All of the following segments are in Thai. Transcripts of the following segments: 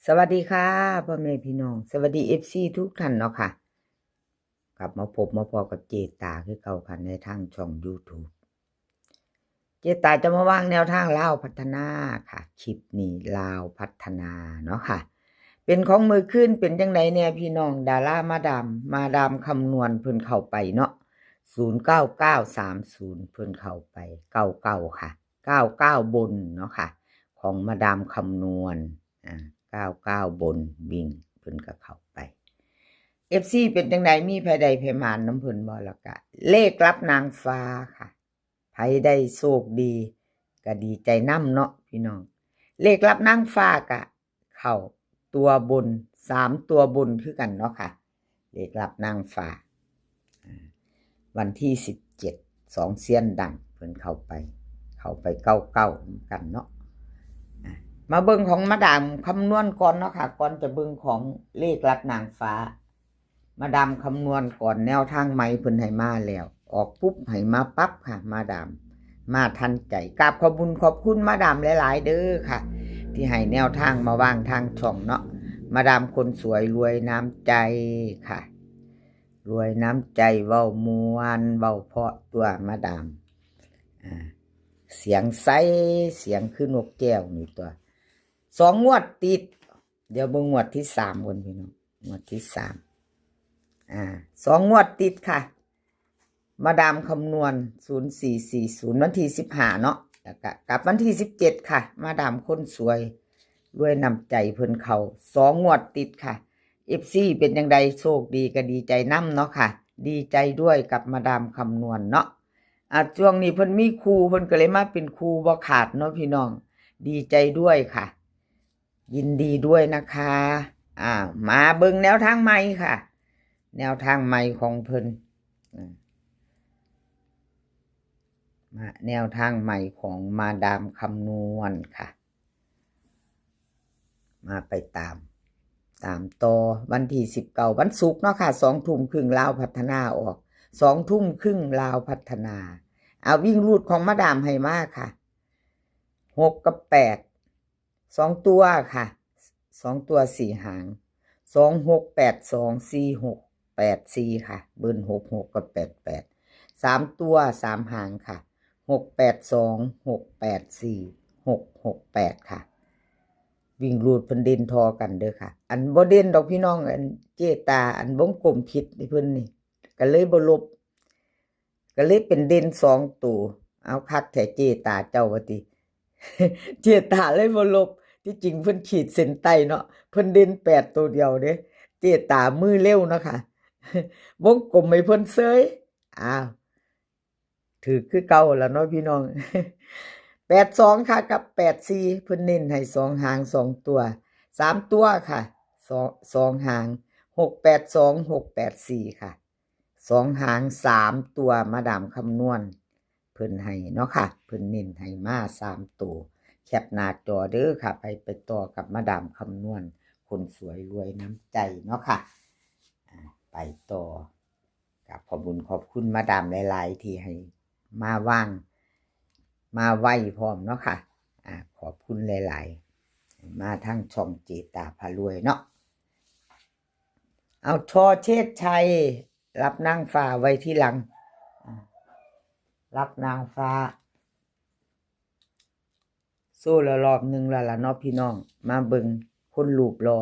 สวัสดีค่ะพ่อแม่พี่น้องสวัสดีFCทุกท่านเนาะค่ะกลับมาพบมาพอกับเจตาคือเก่าค่ะในทางช่อง YouTube เจตาจะมาวางแนวทางลาวพัฒนาค่ะคลิปนี้ลาวพัฒนาเนาะค่ะเป็นของมือขึ้นเป็นจังไดเนี่ยพี่น้องดารามาดามคำนวณเพิ่นเข้าไปเนาะ09930เพิ่นเข้าไป99ค่ะ99บนเนาะค่ะของมาดามคำนวณ99บนวิ่งเพิ่นก็เข้าไป FC เป็นจังไดมีไผใดไผมานน้ำเพิ่นบ่ล่ะกะเลขรับนางฟ้าค่ะไผได้โชคดีก็ดีใจนำเนาะพี่น้องเลขรับนางฟ้ากะเข้าตัวบน3ตัวบนคือกันเนาะค่ะเลขรับนางฟ้าวันที่17 2เซียนดังเพิ่นเข้าไป99กันเนาะมาเบิ่งของมาดามคำนวณก่อนเนาะค่ะก่อนจะเบิ่งของเลขรับนางฟ้ามาดามคำนวณก่อนแนวทางใหม่เพิ่นให้มาแล้วออกปุ๊บให้มาปั๊บค่ะมาดามมาทันใจกราบขอบคุณมาดามหลายๆเด้อค่ะที่ให้แนวทางมาวางทางช่องเนาะมาดามคนสวยรวยน้ำใจค่ะรวยน้ำใจเว้ามวนเว้าเพราะตัวมาดามเสียงใสเสียงคือนกแก้วนี่ตัว2 งวดติดเดี๋ยวเบิ่งงวดที่3ก่อนพี่น้องงวดที่3 2 งวดติดค่ะมาดามคำนวณ0440วันที่15เนาะแล้วก็กับวันที่17ค่ะมาดามคนสวยด้วยนำใจเพิ่นเขา2 งวดติดค่ะ FC เป็นจังไดโชคดีก็ดีใจนำเนาะค่ะดีใจด้วยกับมาดามคำนวณเนาะช่วงนี้เพิ่นมีครูเพิ่นก็เลยมาเป็นครูบ่ขาดเนาะพี่น้องดีใจด้วยค่ะยินดีด้วยนะคะมาเบิ่งแนวทางใหม่ค่ะแนวทางใหม่ของเพิ่นแนวทางใหม่ของมาดามคำนวณค่ะมาไปตามต่อวันที่19วันศุกร์เนาะค่ะ2 ทุ่มครึ่งลาวพัฒนาออก2 ทุ่มครึ่งลาวพัฒนาวิ่งรูดของมาดามให้มาค่ะ6กับ8 2ตัวค่ะ2ตัว4 หาง26824684ค่ะเบิ้ล66กับ88 3ตัว3 หางค่ะ682684 668ค่ะวิ่งรูดเพิ่นเด่นทอกันเด้อค่ะอันบ่เด่นดอกพี่น้องอันเจตาอันวงกลมผิดนี่เพิ่นนี่ก็เลยบ่ลบก็เลยเป็นเด่น2ตัวเอาคักแท้เจตาเจ้าว่าติ เจตาเลยบ่ลบที่จริงเพิ่นขีดเส้นใต้เนาะเพิ่นเด่น8ตัวเดียวเด้เจตามือเร็วเนาะค่ะ วงกลมให้เพิ่นเซยถือคือเก่าแล้วเนาะพี่น้อง 82ค่ะกับ84เพิ่นเน้นให้2 หาง2ตัว3ตัวค่ะ2 หาง682684ค่ะ2 หาง3ตัวมาดามคำนวณเพิ่นให้เนาะค่ะเพิ่นเน้นให้มา3ตัวแคปหน้าจอเด้อค่ะไปต่อกับมาดามคำนวณคนสวยรวยน้ำใจเนาะค่ะไปต่อกับขอบคุณมาดามหลายๆที่ให้มาว่างมาไว้พร้อมเนาะค่ะขอบคุณหลายๆมาทั้งช่องเจตาพารวยเนาะเอาทอเชษชัยรับนางฟ้าไว้ที่หลังรับนางฟ้าสู้ละรอบนึงแล้วล่ะเนาะพี่น้องมาเบิ่งคนรูปรอ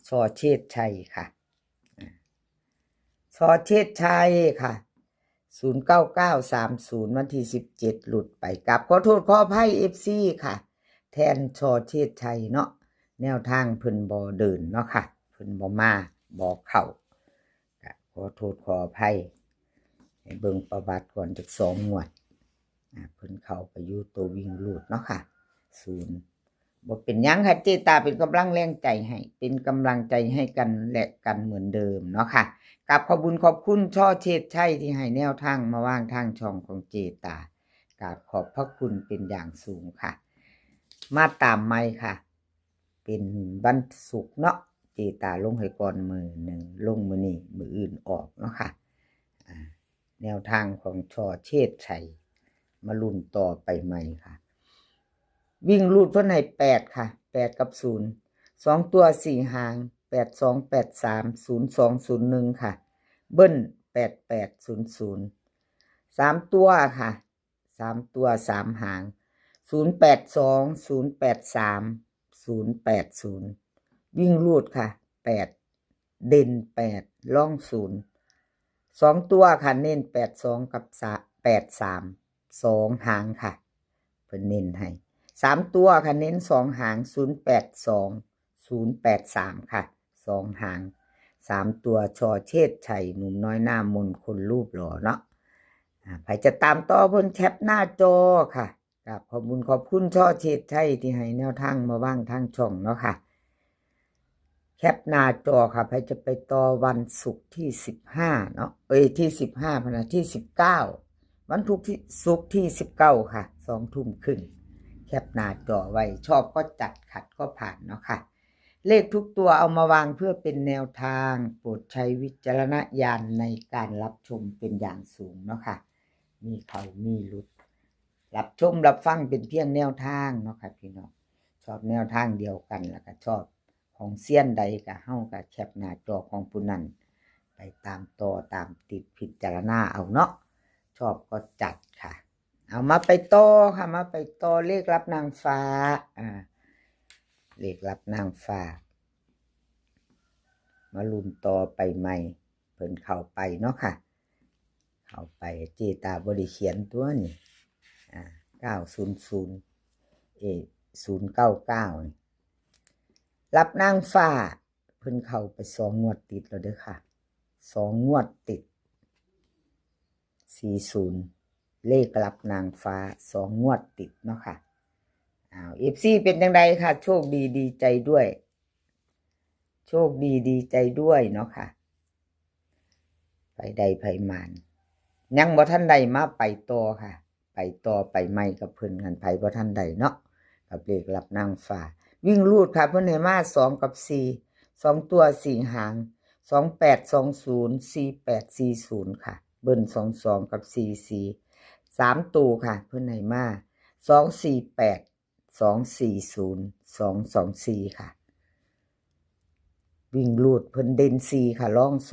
ทอเชษชัยค่ะทอเชษชัยค่ะ09930วันที่17หลุดไปกับขอโทษขออภัย FC ค่ะแทนชอเชษชัยเนาะแนวทางเพิ่นบ่เดินเนาะค่ะเพิ่นบ่มาบ่เข้าขอโทษขออภัยให้เบิ่งประวัติก่อนจาก2 งวดเพิ่นเข้าไปอยู่ตัววิ่งรูดเนาะค่ะ0บ่เป็นหยังค่ะเจตาเป็นกำลังแรงใจให้เป็นกำลังใจให้กันและกันเหมือนเดิมเนาะค่ะกับขอบคุณช่อเชษชัยที่ให้แนวทางมาวางทางช่องของเจตากับขอบพระคุณเป็นอย่างสูงค่ะมาตามใหม่ค่ะเป็นวันศุกร์เนาะเจตาลงให้ก่อนมือหนึ่งลงมือนี้มืออื่นออกเนาะค่ะแนวทางของช่อเชษชัยมาลุ้นต่อไปใหม่ค่ะวิ่งรูดเพิ่นให้8ค่ะ8กับ0 2ตัว4หาง82830201ค่ะเบิ้ล8800 3ตัวค่ะ3ตัว3หาง082083 080วิ่งรูดค่ะ8เด่น8ล่อง0 2ตัวค่ะเน้น82กับ83 2หางค่ะเพิ่นเน้นให้3ตัวค่ะเน้น2หาง082 083ค่ะ2หาง3ตัวชอเชษชัยหนุ่มน้อยหน้ามนต์คนรูปหล่อเนาะใครจะตามต่อเพิ่นแคปหน้าจอค่ะกับขอบคุณช่อเชษชัยที่ให้แนวทางมาว่างทางช่องเนาะค่ะแคปหน้าจอค่ะใครจะไปต่อวันศุกร์ที่15เนาะที่15พนะที่19วันศุกร์ที่19ค่ะ2 ทุ่มครึ่งแคปหน้าจอไว้ชอบก็จัดขัดก็ผ่านเนาะค่ะเลขทุกตัวเอามาวางเพื่อเป็นแนวทางโปรดใช้วิจารณญาณในการรับชมเป็นอย่างสูงเนาะค่ะมีเขามีหลุดรับชมรับฟังเป็นเพียงแนวทางเนาะค่ะพี่น้องชอบแนวทางเดียวกันแล้วก็ชอบของเซียนใดก็เฮาก็แคปหน้าจอของผู้นั้นไปตามต่อตามติดพิจารณาเอาเนาะชอบก็จัดค่ะเอามาไปต่อค่ะมาไปต่อเลขรับนางฟ้าเลขรับนางฟ้ามาลุ้นต่อไปใหม่เพิ่นเข้าไปเนาะค่ะเข้าไปเจตาบ่ได้เขียนตัวนี่900 099รับนางฟ้าเพิ่นเข้าไป2 งวดติดแล้วเด้อค่ะ2 งวดติด40เลขรับนางฟ้า2 งวดติดเนาะค่ะFC เป็นจังไดค่ะโชคดีดีใจด้วยโชคดีดีใจด้วยเนาะค่ะไปใดไผมานยังบ่ทันใดมาไปต่อค่ะไปต่อไปใหม่กับเพิ่นกันไผบ่ทันใดเนาะกับเลขรับนางฟ้าวิ่งรูดค่ะเพิ่นให้มา2กับ4 2ตัว4หาง2820 4840ค่ะเบิ้ล22กับ44 3ตัวค่ะเพิ่นให้มา248 240 224ค่ะวิ่งรูดเพิ่นเด่น4ค่ะล่อง2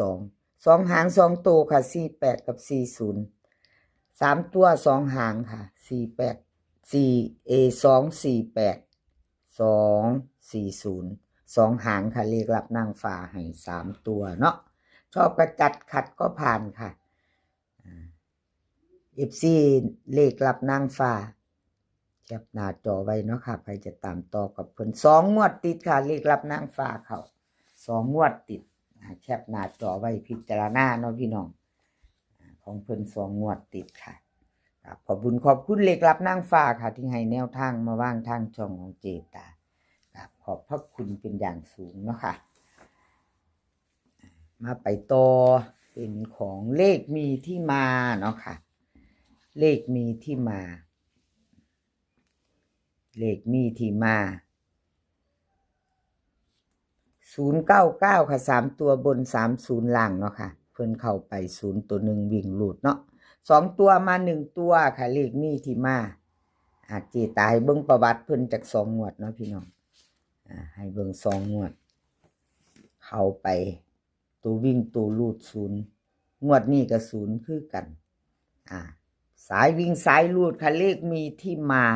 หาง2ตัวค่ะ48กับ40 3ตัว2หางค่ะ240 2หางค่ะเลขรับนางฟ้าให้3ตัวเนาะชอบกระจัดขัดก็ผ่านค่ะFC เลขรับนางฟ้าแคปหน้าจอไว้เนาะค่ะใครจะตามต่อกับเพิ่น2 งวดติดค่ะเลขรับนางฟ้าเขา2 งวดติดแคปหน้าจอไว้พิจารณาเนาะพี่น้องของเพิ่น2 งวดติดค่ะขอบคุณเลขรับนางฟ้าค่ะที่ให้แนวทางมาว่างทางช่องของเจตาขอบพระคุณเป็นอย่างสูงเนาะค่ะมาไปต่อเป็นของเลขมีที่มาเนาะค่ะเลขมีที่มาเลขมีที่มา099ค่ะ3ตัวบน30ล่างเนาะค่ะเพิ่นเข้าไป0ตัว1วิ่งหลุดเนาะ2ตัวมา1ตัวค่ะเลขมีที่มาเจตาให้เบิ่งประวัติเพิ่นจาก2 งวดเนาะพี่น้องให้เบิ่ง2 งวดเข้าไปตัววิ่งตัวลูด0งวดนี้ก็0คือกันสายวิ่งสายลูดค่ะเลขมีที่มา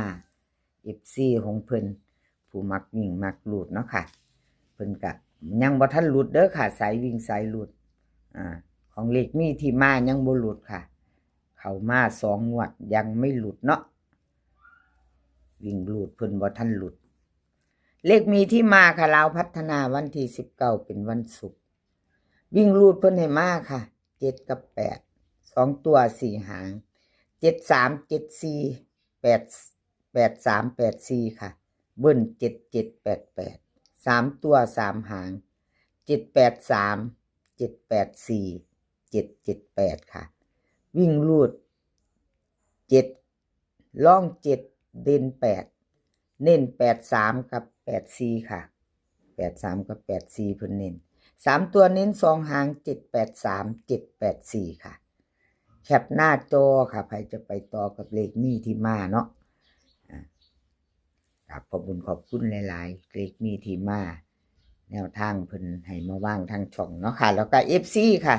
FC ของเพิ่นผู้มักวิ่งมักลูดเนาะค่ะเพิ่นก็ยังบ่ทันหลุดเด้อค่ะสายวิ่งสายลูดของเลขมีที่มายังบ่หลุดค่ะเข้ามา2 งวดยังไม่หลุดเนาะวิ่งลูดเพิ่นบ่ทันหลุดเลขมีที่มาค่ะลาวพัฒนาวันที่19เป็นวันศุกร์วิ่งลูดเพิ่นให้มาค่ะ7กับ8 2ตัว4หาง73 74 83 84ค่ะเบิ้ล7788 3ตัว3หาง783 784 778ค่ะวิ่งลูด7ล่อง7เด่น8เน้น83กับ84ค่ะ83กับ84เพิ่นเน้น3ตัวเน้น2หาง783 784ค่ะแคปหน้าจอค่ะใครจะไปต่อกับเลขมีที่มาเนาะขอบคุณหลายๆเลขมีที่มา แนวทางเพิ่นให้มาว่างทางช่องเนาะค่ะแล้วก็ FC ค่ะ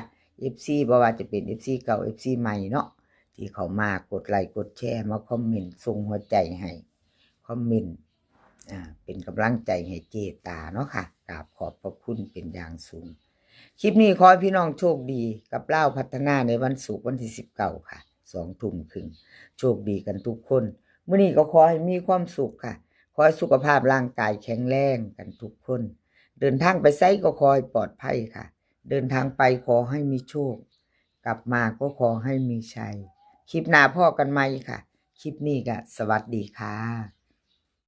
FC บ่ว่าจะเป็น FC เก่า FC ใหม่เนาะที่เขามากดไลค์กดแชร์มาคอมเมนต์ส่งหัวใจให้คอมเมนต์เป็นกำลังใจให้เจตาเนาะค่ะกราบขอบพระคุณเป็นอย่างสูงคลิปนี้ขอให้พี่น้องโชคดีกับเล่าพัฒนาในวันศุกร์วันที่19ค่ะ2 ทุ่มครึ่งโชคดีกันทุกคนมื้อนี้ก็ขอให้มีความสุขค่ะขอให้สุขภาพร่างกายแข็งแรงกันทุกคนเดินทางไปไสก็ขอให้ปลอดภัยค่ะเดินทางไปขอให้มีโชคกลับมาก็ขอให้มีชัยคลิปหน้าพ่อกันใหม่ค่ะคลิปนี้ก็สวัสดีค่ะ